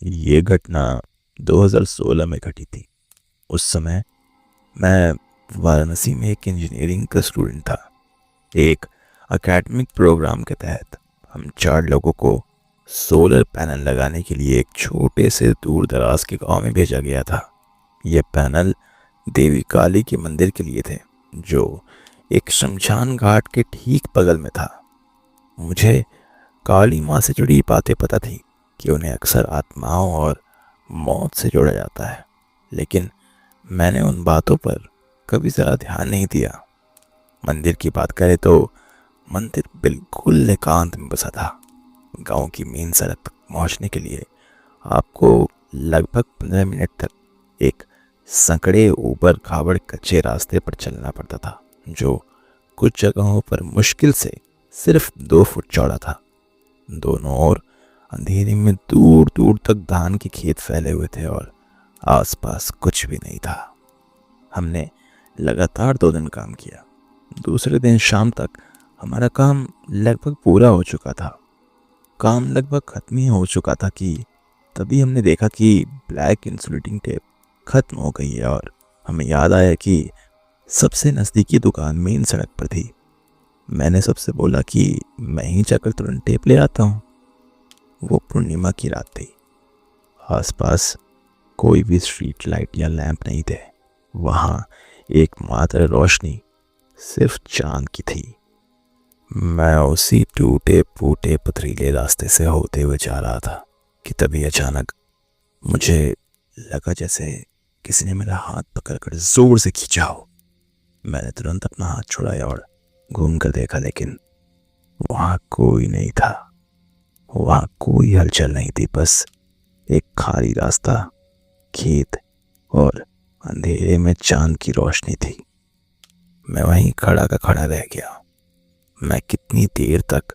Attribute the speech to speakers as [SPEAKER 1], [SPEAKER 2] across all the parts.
[SPEAKER 1] ये घटना 2016 में घटी थी। उस समय मैं वाराणसी में एक इंजीनियरिंग का स्टूडेंट था। एक एकेडमिक प्रोग्राम के तहत हम 4 लोगों को सोलर पैनल लगाने के लिए एक छोटे से दूर दराज के गांव में भेजा गया था। ये पैनल देवी काली के मंदिर के लिए थे, जो एक शमशान घाट के ठीक बगल में था। मुझे काली माँ से जुड़ी बातें पता थी कि उन्हें अक्सर आत्माओं और मौत से जोड़ा जाता है, लेकिन मैंने उन बातों पर कभी ज़रा ध्यान नहीं दिया। मंदिर की बात करें तो मंदिर बिल्कुल एकांत में बसा था। गांव की मेन सड़क तक पहुंचने के लिए आपको लगभग 15 मिनट तक एक संकड़े ऊबड़ खाबड़ कच्चे रास्ते पर चलना पड़ता था, जो कुछ जगहों पर मुश्किल से सिर्फ 2 फुट चौड़ा था। दोनों ओर अंधेरे में दूर दूर तक धान के खेत फैले हुए थे और आसपास कुछ भी नहीं था। हमने लगातार 2 दिन काम किया। दूसरे दिन शाम तक हमारा काम लगभग पूरा हो चुका था। काम लगभग खत्म ही हो चुका था कि तभी हमने देखा कि ब्लैक इंसुलेटिंग टेप खत्म हो गई है और हमें याद आया कि सबसे नज़दीकी दुकान मेन सड़क पर थी। मैंने सबसे बोला कि मैं ही जाकर तुरंत टेप ले आता हूँ। वो पूर्णिमा की रात थी। आसपास कोई भी स्ट्रीट लाइट या लैंप नहीं थे। वहाँ एकमात्र रोशनी सिर्फ चांद की थी। मैं उसी टूटे फूटे पथरीले रास्ते से होते हुए जा रहा था कि तभी अचानक मुझे लगा जैसे किसी ने मेरा हाथ पकड़कर जोर से खींचा हो। मैंने तुरंत अपना हाथ छुड़ाया और घूम कर देखा, लेकिन वहाँ कोई नहीं था। वहाँ कोई हलचल नहीं थी, बस एक खाली रास्ता, खेत और अंधेरे में चांद की रोशनी थी। मैं वहीं खड़ा का खड़ा रह गया। मैं कितनी देर तक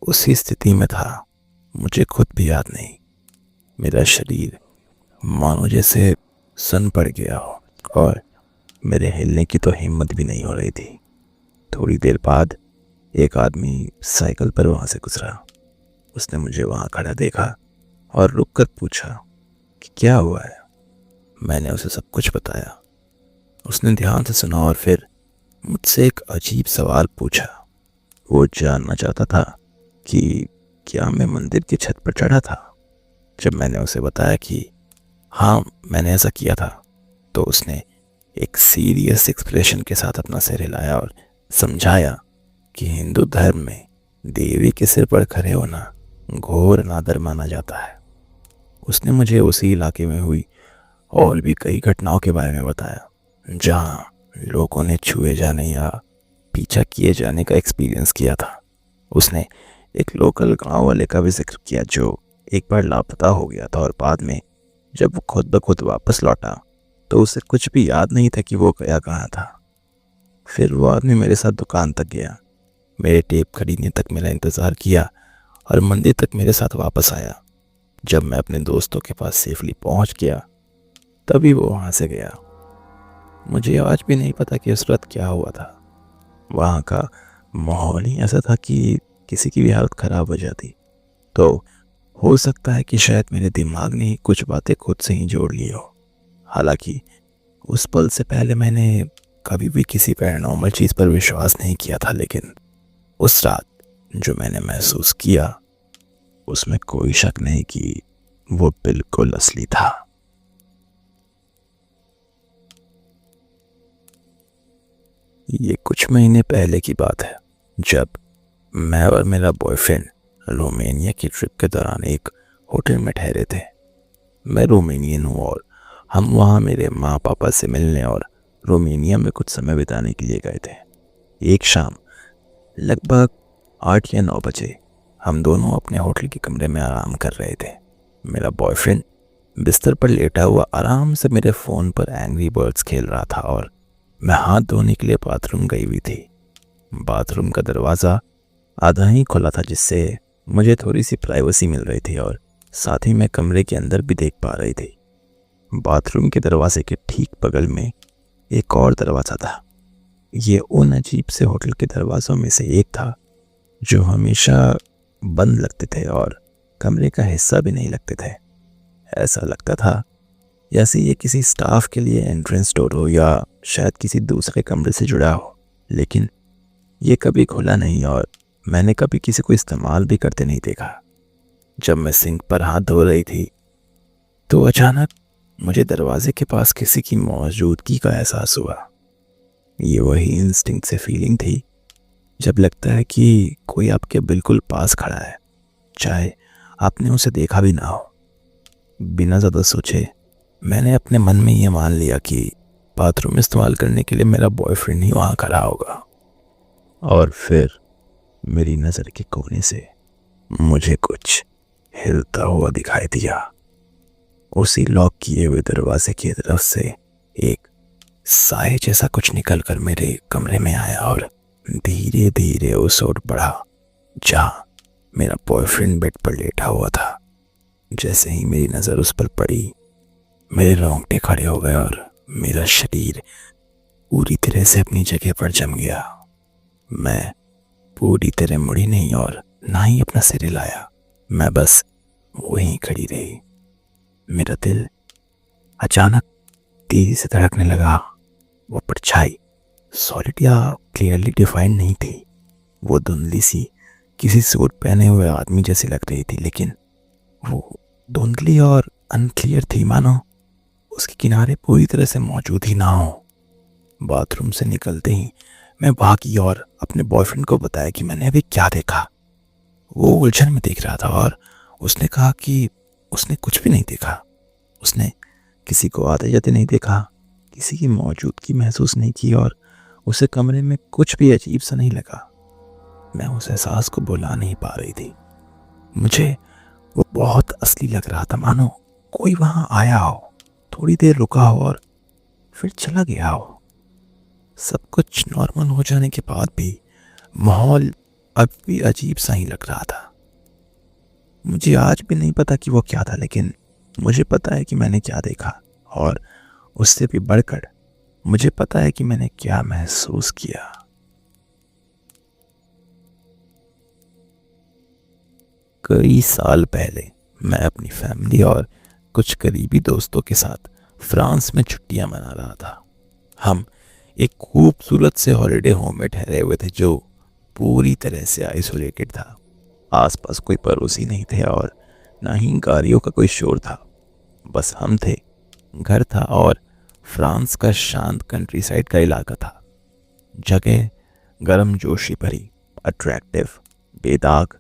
[SPEAKER 1] उसी स्थिति में था मुझे खुद भी याद नहीं। मेरा शरीर मानो जैसे सन पड़ गया हो और मेरे हिलने की तो हिम्मत भी नहीं हो रही थी। थोड़ी देर बाद एक आदमी साइकिल पर वहां से गुजरा। उसने मुझे वहां खड़ा देखा और रुककर पूछा कि क्या हुआ है। मैंने उसे सब कुछ बताया। उसने ध्यान से सुना और फिर मुझसे एक अजीब सवाल पूछा। वो जानना चाहता था कि क्या मैं मंदिर की छत पर चढ़ा था। जब मैंने उसे बताया कि हाँ, मैंने ऐसा किया था, तो उसने एक सीरियस एक्सप्रेशन के साथ अपना सिर हिलाया और समझाया कि हिंदू धर्म में देवी के सिर पर खड़े होना घोर अनादर माना जाता है। उसने मुझे उसी इलाके में हुई और भी कई घटनाओं के बारे में बताया, जहाँ लोगों ने छुए जाने या पीछा किए जाने का एक्सपीरियंस किया था। उसने एक लोकल गांव वाले का भी जिक्र किया जो एक बार लापता हो गया था और बाद में जब वो खुद ब खुद वापस लौटा तो उसे कुछ भी याद नहीं था कि वो गया कहाँ था। फिर वो आदमी मेरे साथ दुकान तक गया, मेरे टेप खरीदने तक मेरा इंतज़ार किया और मंदिर तक मेरे साथ वापस आया। जब मैं अपने दोस्तों के पास सेफली पहुंच गया तभी वो वहाँ से गया। मुझे आज भी नहीं पता कि उस रात क्या हुआ था। वहाँ का माहौल ही ऐसा था कि किसी की भी हालत ख़राब हो जाती। तो हो सकता है कि शायद मेरे दिमाग ने ही कुछ बातें खुद से ही जोड़ ली हो। हालांकि उस पल से पहले मैंने कभी भी किसी पैरानॉर्मल चीज़ पर विश्वास नहीं किया था, लेकिन उस रात जो मैंने महसूस किया उसमें कोई शक नहीं कि वो बिल्कुल असली था। ये कुछ महीने पहले की बात है, जब मैं और मेरा बॉयफ्रेंड रोमानिया की ट्रिप के दौरान एक होटल में ठहरे थे। मैं रोमानियन हूँ और हम वहाँ मेरे माँ पापा से मिलने और रोमानिया में कुछ समय बिताने के लिए गए थे। एक शाम लगभग 8 या 9 बजे हम दोनों अपने होटल के कमरे में आराम कर रहे थे। मेरा बॉयफ्रेंड बिस्तर पर लेटा हुआ आराम से मेरे फ़ोन पर एंग्री बर्ड्स खेल रहा था और मैं हाथ धोने के लिए बाथरूम गई हुई थी। बाथरूम का दरवाज़ा आधा ही खुला था, जिससे मुझे थोड़ी सी प्राइवेसी मिल रही थी और साथ ही मैं कमरे के अंदर भी देख पा रही थी। बाथरूम के दरवाजे के ठीक बगल में एक और दरवाज़ा था। ये उन अजीब से होटल के दरवाज़ों में से एक था जो हमेशा बंद लगते थे और कमरे का हिस्सा भी नहीं लगते थे। ऐसा लगता था जैसे ये किसी स्टाफ के लिए एंट्रेंस डोर हो या शायद किसी दूसरे कमरे से जुड़ा हो, लेकिन ये कभी खुला नहीं और मैंने कभी किसी को इस्तेमाल भी करते नहीं देखा। जब मैं सिंक पर हाथ धो रही थी तो अचानक मुझे दरवाजे के पास किसी की मौजूदगी का एहसास हुआ। ये वही इंस्टिंक्ट से फीलिंग थी जब लगता है कि कोई आपके बिल्कुल पास खड़ा है, चाहे आपने उसे देखा भी ना हो। बिना ज़्यादा सोचे मैंने अपने मन में ये मान लिया कि बाथरूम इस्तेमाल करने के लिए मेरा बॉयफ्रेंड ही वहाँ खड़ा होगा। और फिर मेरी नज़र के कोने से मुझे कुछ हिलता हुआ दिखाई दिया। उसी लॉक किए हुए दरवाजे की तरफ से एक साए जैसा कुछ निकलकर मेरे कमरे में आया और धीरे धीरे उस ओर बढ़ा जहाँ मेरा बॉयफ्रेंड बेड पर लेटा हुआ था। जैसे ही मेरी नज़र उस पर पड़ी, मेरे रोंगटे खड़े हो गए और मेरा शरीर पूरी तरह से अपनी जगह पर जम गया। मैं पूरी तरह मुड़ी नहीं और ना ही अपना सिर हिलाया, मैं बस वहीं खड़ी रही। मेरा दिल अचानक तेजी से धड़कने लगा। वो परछाई सॉलिड या क्लियरली डिफाइंड नहीं थी, वो धुंधली सी किसी सूट पहने हुए आदमी जैसी लग रही थी, लेकिन वो धुंधली और अनक्लियर थी, मानो उसके किनारे पूरी तरह से मौजूद ही ना हो। बाथरूम से निकलते ही मैं भागी और अपने बॉयफ्रेंड को बताया कि मैंने अभी क्या देखा। वो उलझन में देख रहा था और उसने कहा कि उसने कुछ भी नहीं देखा। उसने किसी को आते जाते नहीं देखा, किसी की मौजूदगी महसूस नहीं की और उसे कमरे में कुछ भी अजीब सा नहीं लगा। मैं उस एहसास को भुला नहीं पा रही थी। मुझे वो बहुत असली लग रहा था, मानो कोई वहां आया हो, थोड़ी देर रुका हो और फिर चला गया हो। सब कुछ नॉर्मल हो जाने के बाद भी माहौल अब भी अजीब सा ही लग रहा था। मुझे आज भी नहीं पता कि वो क्या था, लेकिन मुझे पता है कि मैंने क्या देखा और उससे भी बढ़कर मुझे पता है कि मैंने क्या महसूस किया। कई साल पहले मैं अपनी फैमिली और कुछ करीबी दोस्तों के साथ फ्रांस में छुट्टियां मना रहा था। हम एक खूबसूरत से हॉलिडे होम में ठहरे हुए थे जो पूरी तरह से आइसोलेटेड था। आसपास कोई पड़ोसी नहीं थे और ना ही गाड़ियों का कोई शोर था। बस हम थे, घर था और फ्रांस का शांत कंट्री साइड का इलाका था। जगह गर्म जोशी भरी, अट्रैक्टिव, बेदाग,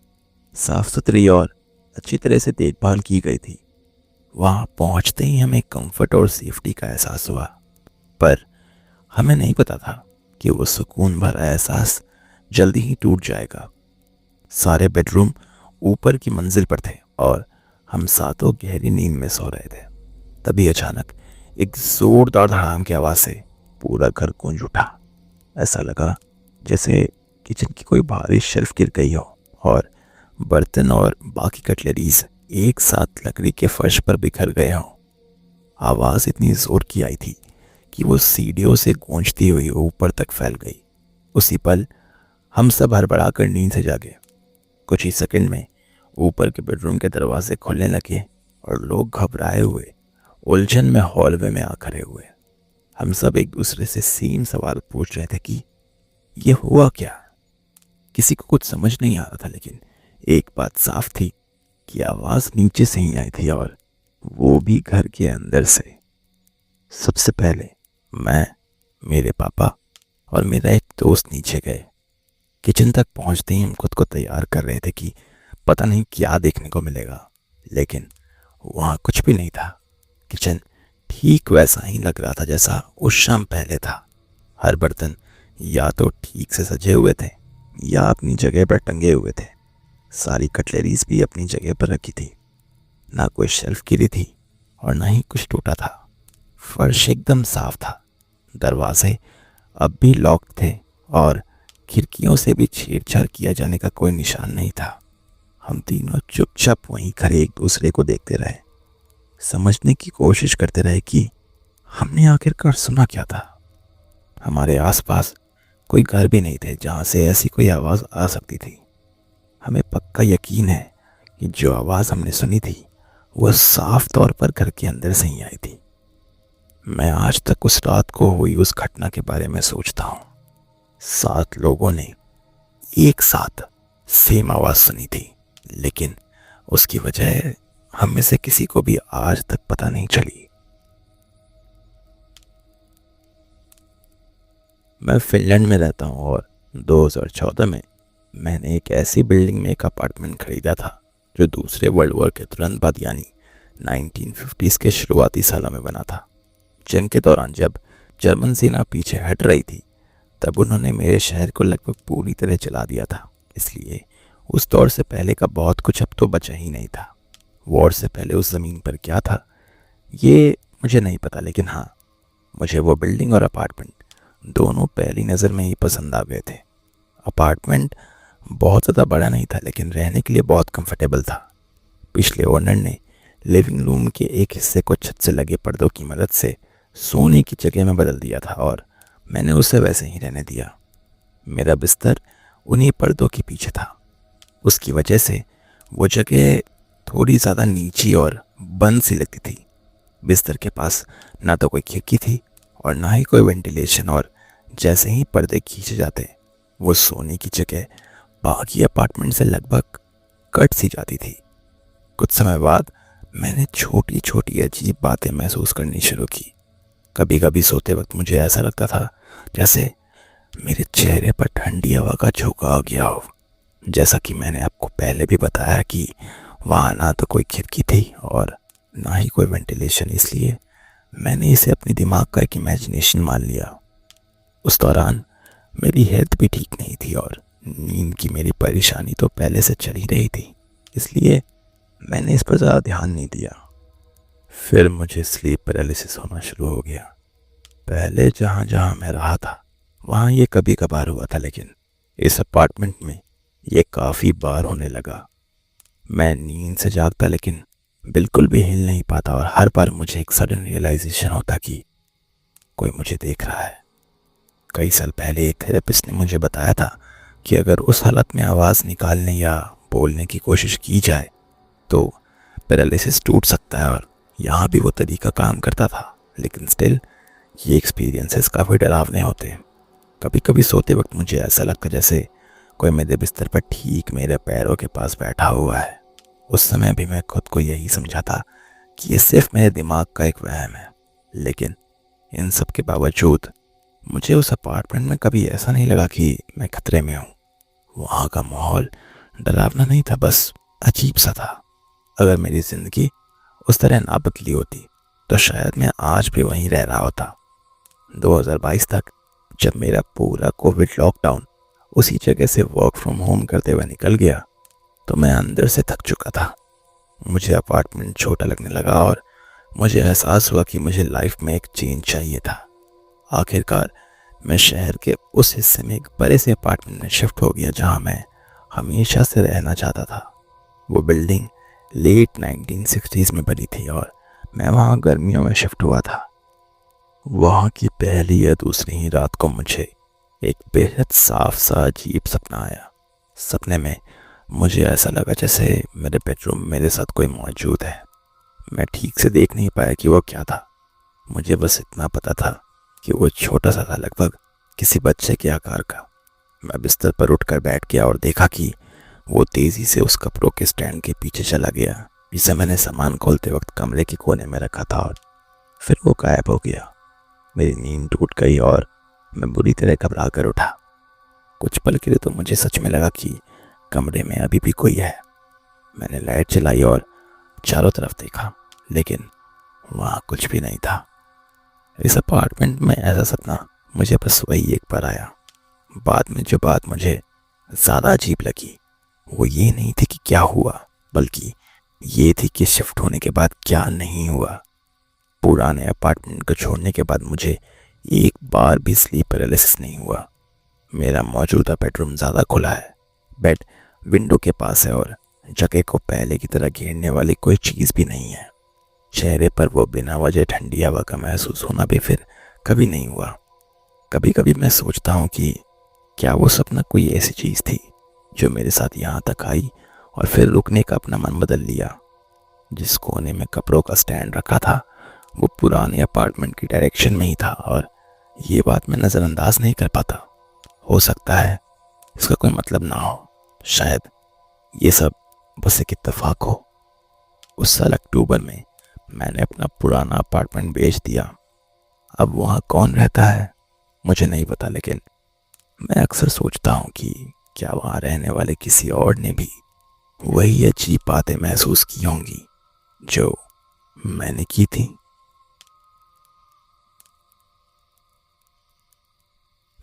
[SPEAKER 1] साफ सुथरी और अच्छी तरह से देखभाल की गई थी। वहाँ पहुँचते ही हमें कंफर्ट और सेफ्टी का एहसास हुआ, पर हमें नहीं पता था कि वो सुकून भरा एहसास जल्दी ही टूट जाएगा। सारे बेडरूम ऊपर की मंजिल पर थे और हम सातों गहरी नींद में सो रहे थे। तभी अचानक एक जोरदार धड़ाम की आवाज़ से पूरा घर गूंज उठा। ऐसा लगा जैसे किचन की कोई भारी शेल्फ गिर गई हो और बर्तन और बाकी कटलरीज एक साथ लकड़ी के फर्श पर बिखर गए हों। आवाज़ इतनी जोर की आई थी कि वो सीढ़ियों से गूंजती हुई ऊपर तक फैल गई। उसी पल हम सब हड़बड़ाकर नींद से जागे। कुछ ही सेकंड में ऊपर के बेडरूम के दरवाजे खुलने लगे और लोग घबराए हुए उलझन में हॉलवे में आ खड़े हुए। हम सब एक दूसरे से सेम सवाल पूछ रहे थे कि ये हुआ क्या। किसी को कुछ समझ नहीं आ रहा था, लेकिन एक बात साफ थी कि आवाज़ नीचे से ही आई थी और वो भी घर के अंदर से। सबसे पहले मैं, मेरे पापा और मेरा एक दोस्त नीचे गए। किचन तक पहुंचते ही हम खुद को तैयार कर रहे थे कि पता नहीं क्या देखने को मिलेगा, लेकिन वहाँ कुछ भी नहीं था। किचन ठीक वैसा ही लग रहा था जैसा उस शाम पहले था। हर बर्तन या तो ठीक से सजे हुए थे या अपनी जगह पर टंगे हुए थे। सारी कटलरीज भी अपनी जगह पर रखी थी। ना कोई शेल्फ गिरी थी और ना ही कुछ टूटा था। फर्श एकदम साफ था। दरवाजे अब भी लॉक थे और खिड़कियों से भी छेड़छाड़ किया जाने का कोई निशान नहीं था। हम तीनों चुपचाप वहीं खड़े एक दूसरे को देखते रहे, समझने की कोशिश करते रहे कि हमने आखिरकार सुना क्या था। हमारे आसपास कोई घर भी नहीं थे जहां से ऐसी कोई आवाज़ आ सकती थी। हमें पक्का यकीन है कि जो आवाज़ हमने सुनी थी वो साफ तौर पर घर के अंदर से ही आई थी। मैं आज तक उस रात को हुई उस घटना के बारे में सोचता हूँ। 7 लोगों ने एक साथ सेम आवाज सुनी थी, लेकिन उसकी वजह हम में से किसी को भी आज तक पता नहीं चली। मैं फिनलैंड में रहता हूँ और 2014 में मैंने एक ऐसी बिल्डिंग में एक अपार्टमेंट खरीदा था जो दूसरे वर्ल्ड वॉर के तुरंत बाद यानी 1950s के शुरुआती सालों में बना था। जंग के दौरान जब जर्मन सेना पीछे हट रही थी तब उन्होंने मेरे शहर को लगभग पूरी तरह जला दिया था। इसलिए उस दौर से पहले का बहुत कुछ अब तो बचा ही नहीं था। वॉर से पहले उस ज़मीन पर क्या था ये मुझे नहीं पता, लेकिन हाँ, मुझे वो बिल्डिंग और अपार्टमेंट दोनों पहली नज़र में ही पसंद आ गए थे। अपार्टमेंट बहुत ज़्यादा बड़ा नहीं था, लेकिन रहने के लिए बहुत कंफर्टेबल था। पिछले ओनर ने लिविंग रूम के एक हिस्से को छत से लगे पर्दों की मदद से सोने की जगह में बदल दिया था और मैंने उसे वैसे ही रहने दिया। मेरा बिस्तर उन्हीं पर्दों के पीछे था। उसकी वजह से वो जगह थोड़ी ज़्यादा नीची और बंद सी लगती थी। बिस्तर के पास ना तो कोई खिड़की थी और ना ही कोई वेंटिलेशन, और जैसे ही पर्दे खींचे जाते वो सोने की जगह बाकी अपार्टमेंट से लगभग कट सी जाती थी। कुछ समय बाद मैंने छोटी छोटी अजीब बातें महसूस करनी शुरू की। कभी कभी सोते वक्त मुझे ऐसा लगता था जैसे मेरे चेहरे पर ठंडी हवा का झोंका आ गया हो। जैसा कि मैंने आपको पहले भी बताया कि वहाँ ना तो कोई खिड़की थी और ना ही कोई वेंटिलेशन, इसलिए मैंने इसे अपने दिमाग का एक इमेजिनेशन मान लिया। उस दौरान मेरी हेल्थ भी ठीक नहीं थी और नींद की मेरी परेशानी तो पहले से चल ही रही थी, इसलिए मैंने इस पर ज़्यादा ध्यान नहीं दिया। फिर मुझे स्लीप पैरालिसिस होना शुरू हो गया। पहले जहाँ जहाँ मैं रहा था वहाँ ये कभी कभार हुआ था, लेकिन इस अपार्टमेंट में ये काफ़ी बार होने लगा। मैं नींद से जागता लेकिन बिल्कुल भी हिल नहीं पाता और हर बार मुझे एक सडन रियलाइजेशन होता कि कोई मुझे देख रहा है। कई साल पहले एक थेरेपिस्ट ने मुझे बताया था कि अगर उस हालत में आवाज़ निकालने या बोलने की कोशिश की जाए तो पैरालिसिस टूट सकता है, और यहाँ भी वो तरीका काम करता था। लेकिन स्टिल ये एक्सपीरियंसेस काफ़ी डरावने होते हैं। कभी कभी सोते वक्त मुझे ऐसा लगता जैसे कोई मेरे बिस्तर पर ठीक मेरे पैरों के पास बैठा हुआ है। उस समय भी मैं खुद को यही समझा था कि ये सिर्फ मेरे दिमाग का एक वहम है, लेकिन इन सब के बावजूद मुझे उस अपार्टमेंट में कभी ऐसा नहीं लगा कि मैं खतरे में हूँ। वहाँ का माहौल डरावना नहीं था, बस अजीब सा था। अगर मेरी ज़िंदगी उस तरह ना बदली होती तो शायद मैं आज भी वहीं रह रहा होता। 2022 तक जब मेरा पूरा कोविड लॉकडाउन उसी जगह से वर्क फ्रॉम होम करते हुए निकल गया तो मैं अंदर से थक चुका था। मुझे अपार्टमेंट छोटा लगने लगा और मुझे एहसास हुआ कि मुझे लाइफ में एक चेंज चाहिए था। आखिरकार मैं शहर के उस हिस्से में एक बड़े से अपार्टमेंट में शिफ्ट हो गया जहां मैं हमेशा से रहना चाहता था। वो बिल्डिंग लेट 1960s में बनी थी और मैं वहाँ गर्मियों में शिफ्ट हुआ था। वहाँ की पहली या दूसरी ही रात को मुझे एक बेहद साफ सा अजीब सपना आया। सपने में मुझे ऐसा लगा जैसे मेरे बेडरूम में मेरे साथ कोई मौजूद है। मैं ठीक से देख नहीं पाया कि वो क्या था। मुझे बस इतना पता था कि वो छोटा सा था, लगभग किसी बच्चे के आकार का। मैं बिस्तर पर उठकर बैठ गया और देखा कि वो तेज़ी से उस कपड़ों के स्टैंड के पीछे चला गया जिसे मैंने सामान खोलते वक्त कमरे के कोने में रखा था, और फिर वो गायब हो गया। मेरी नींद टूट गई और मैं बुरी तरह घबरा कर उठा। कुछ पल के लिए तो मुझे सच में लगा कि कमरे में अभी भी कोई है। मैंने लाइट जलाई और चारों तरफ देखा, लेकिन वहाँ कुछ भी नहीं था। इस अपार्टमेंट में ऐसा सपना मुझे बस वही एक बार आया। बाद में जो बात मुझे ज़्यादा अजीब लगी वो ये नहीं थी कि क्या हुआ, बल्कि ये थी कि शिफ्ट होने के बाद क्या नहीं हुआ। पुराने अपार्टमेंट को छोड़ने के बाद मुझे एक बार भी स्लीप पैरालिसिस नहीं हुआ। मेरा मौजूदा बेडरूम ज़्यादा खुला है, बेड विंडो के पास है और जगह को पहले की तरह घेरने वाली कोई चीज़ भी नहीं है। चेहरे पर वो बिना वजह ठंडी हवा का महसूस होना भी फिर कभी नहीं हुआ। कभी कभी मैं सोचता हूँ कि क्या वो सपना कोई ऐसी चीज़ थी जो मेरे साथ यहाँ तक आई और फिर रुकने का अपना मन बदल लिया। जिस कोने में कपड़ों का स्टैंड रखा था वो पुराने अपार्टमेंट की डायरेक्शन में ही था और ये बात मैं नज़रअंदाज नहीं कर पाता। हो सकता है इसका कोई मतलब ना हो, शायद ये सब बस एक इत्तेफाक हो। उस साल अक्टूबर में मैंने अपना पुराना अपार्टमेंट बेच दिया। अब वहाँ कौन रहता है मुझे नहीं पता, लेकिन मैं अक्सर सोचता हूँ कि क्या वहाँ रहने वाले किसी और ने भी वही अजीब बातें महसूस की होंगी जो मैंने की थी।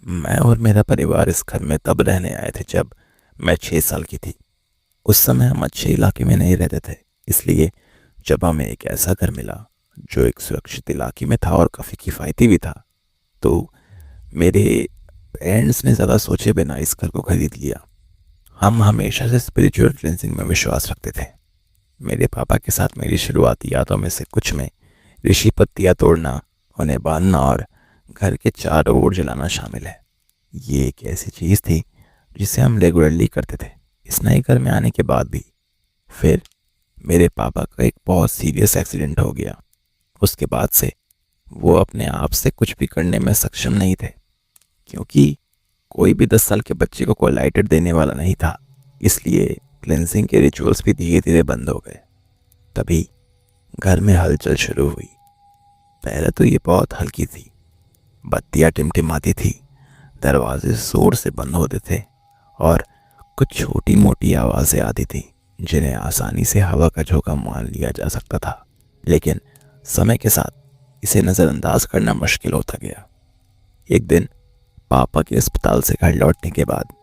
[SPEAKER 1] मैं और मेरा परिवार इस घर में तब रहने आए थे जब मैं 6 साल की थी। उस समय हम अच्छे इलाके में नहीं रहते थे, इसलिए जब हमें एक ऐसा घर मिला जो एक सुरक्षित इलाके में था और काफ़ी किफ़ायती भी था, तो मेरे पेरेंट्स ने ज़्यादा सोचे बिना इस घर को खरीद लिया। हम हमेशा से स्पिरिचुअल क्लेंजिंग में विश्वास रखते थे। मेरे पापा के साथ मेरी शुरुआती यादों में से कुछ में ऋषि पत्तियाँ तोड़ना, उन्हें बांधना और घर के चारों ओर जलाना शामिल है। ये एक ऐसी चीज़ थी जिसे हम रेगुलरली करते थे इस नए घर में आने के बाद भी। फिर मेरे पापा का एक बहुत सीरियस एक्सीडेंट हो गया। उसके बाद से वो अपने आप से कुछ भी करने में सक्षम नहीं थे, क्योंकि कोई भी 10 साल के बच्चे को कोलाइटर देने वाला नहीं था। इसलिए क्लेंजिंग के रिचुअल्स भी धीरे धीरे बंद हो गए। तभी घर में हलचल शुरू हुई। पहले तो ये बहुत हल्की थी, बत्तियाँ टिमटिमाती थी, दरवाजे जोर से बंद होते थे और कुछ छोटी मोटी आवाज़ें आती थी जिन्हें आसानी से हवा का झोंका मान लिया जा सकता था। लेकिन समय के साथ इसे नज़रअंदाज करना मुश्किल होता गया। एक दिन पापा के अस्पताल से घर लौटने के बाद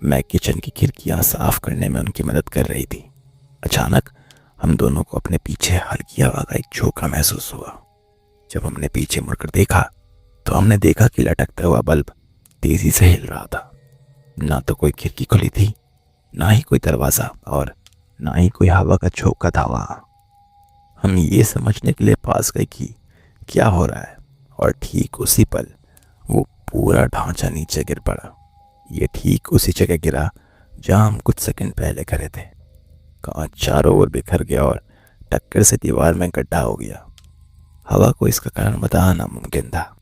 [SPEAKER 1] मैं किचन की खिड़कियां साफ करने में उनकी मदद कर रही थी। अचानक हम दोनों को अपने पीछे हल्की हवा का एक झोंका महसूस हुआ। जब हमने पीछे मुड़कर देखा तो हमने देखा कि लटकता हुआ बल्ब तेजी से हिल रहा था। ना तो कोई खिड़की खुली थी, ना ही कोई दरवाज़ा और ना ही कोई हवा का झोंका था वहाँ। हम ये समझने के लिए पास गए कि क्या हो रहा है, और ठीक उसी पल वो पूरा ढांचा नीचे गिर पड़ा। ये ठीक उसी जगह गिरा जहाँ हम कुछ सेकंड पहले खड़े थे। कांच चारों ओर बिखर गया और टक्कर से दीवार में गड्ढा हो गया। हवा को इसका कारण बताना नामुमकिन था।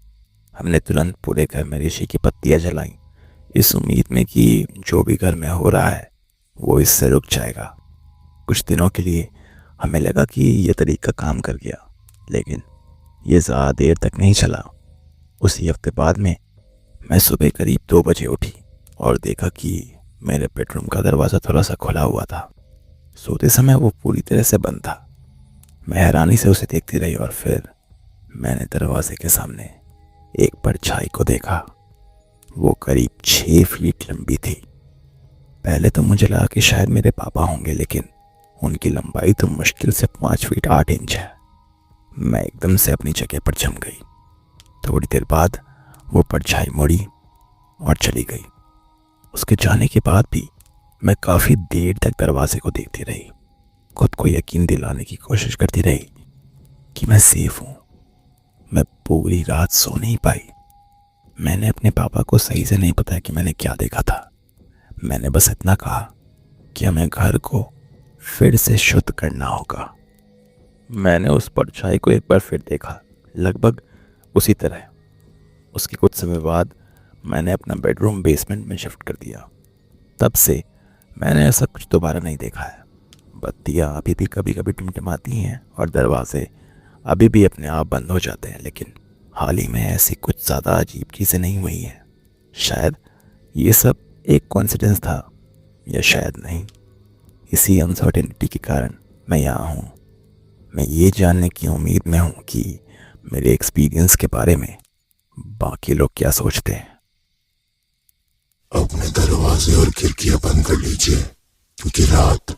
[SPEAKER 1] हमने तुरंत पूरे घर में ऋषि की पत्तियां जलाई, इस उम्मीद में कि जो भी घर में हो रहा है वो इससे रुक जाएगा। कुछ दिनों के लिए हमें लगा कि यह तरीका काम कर गया, लेकिन ये ज़्यादा देर तक नहीं चला। उसी हफ्ते बाद में मैं सुबह करीब 2 बजे उठी और देखा कि मेरे बेडरूम का दरवाज़ा थोड़ा सा खुला हुआ था। सोते समय वो पूरी तरह से बंद था। मैं हैरानी से उसे देखती रही और फिर मैंने दरवाजे के सामने एक परछाई को देखा। वो करीब 6 फीट लंबी थी। पहले तो मुझे लगा कि शायद मेरे पापा होंगे, लेकिन उनकी लंबाई तो मुश्किल से 5 फीट 8 इंच है। मैं एकदम से अपनी जगह पर जम गई। थोड़ी देर बाद वो परछाई मुड़ी और चली गई। उसके जाने के बाद भी मैं काफ़ी देर तक दरवाजे को देखती रही, खुद को यकीन दिलाने की कोशिश करती रही कि मैं सेफ हूँ। मैं पूरी रात सो नहीं पाई। मैंने अपने पापा को सही से नहीं बताया कि मैंने क्या देखा था। मैंने बस इतना कहा कि हमें घर को फिर से शुद्ध करना होगा। मैंने उस परछाई को एक बार फिर देखा, लगभग उसी तरह। उसके कुछ समय बाद मैंने अपना बेडरूम बेसमेंट में शिफ्ट कर दिया। तब से मैंने ऐसा कुछ दोबारा नहीं देखा है। बत्तियाँ अभी भी कभी कभी टिमटिमाती हैं और दरवाजे अभी भी अपने आप बंद हो जाते हैं, लेकिन हाल ही में ऐसी कुछ ज़्यादा अजीब चीज़ें नहीं हुई हैं। शायद ये सब एक कोइंसिडेंस था, या शायद नहीं। इसी अनसर्टेनिटी के कारण मैं यहाँ हूँ। मैं ये जानने की उम्मीद में हूँ कि मेरे एक्सपीरियंस के बारे में बाकी लोग क्या सोचते हैं।
[SPEAKER 2] अपने दरवाजे और खिड़कियां बंद कर लीजिए, क्योंकि रात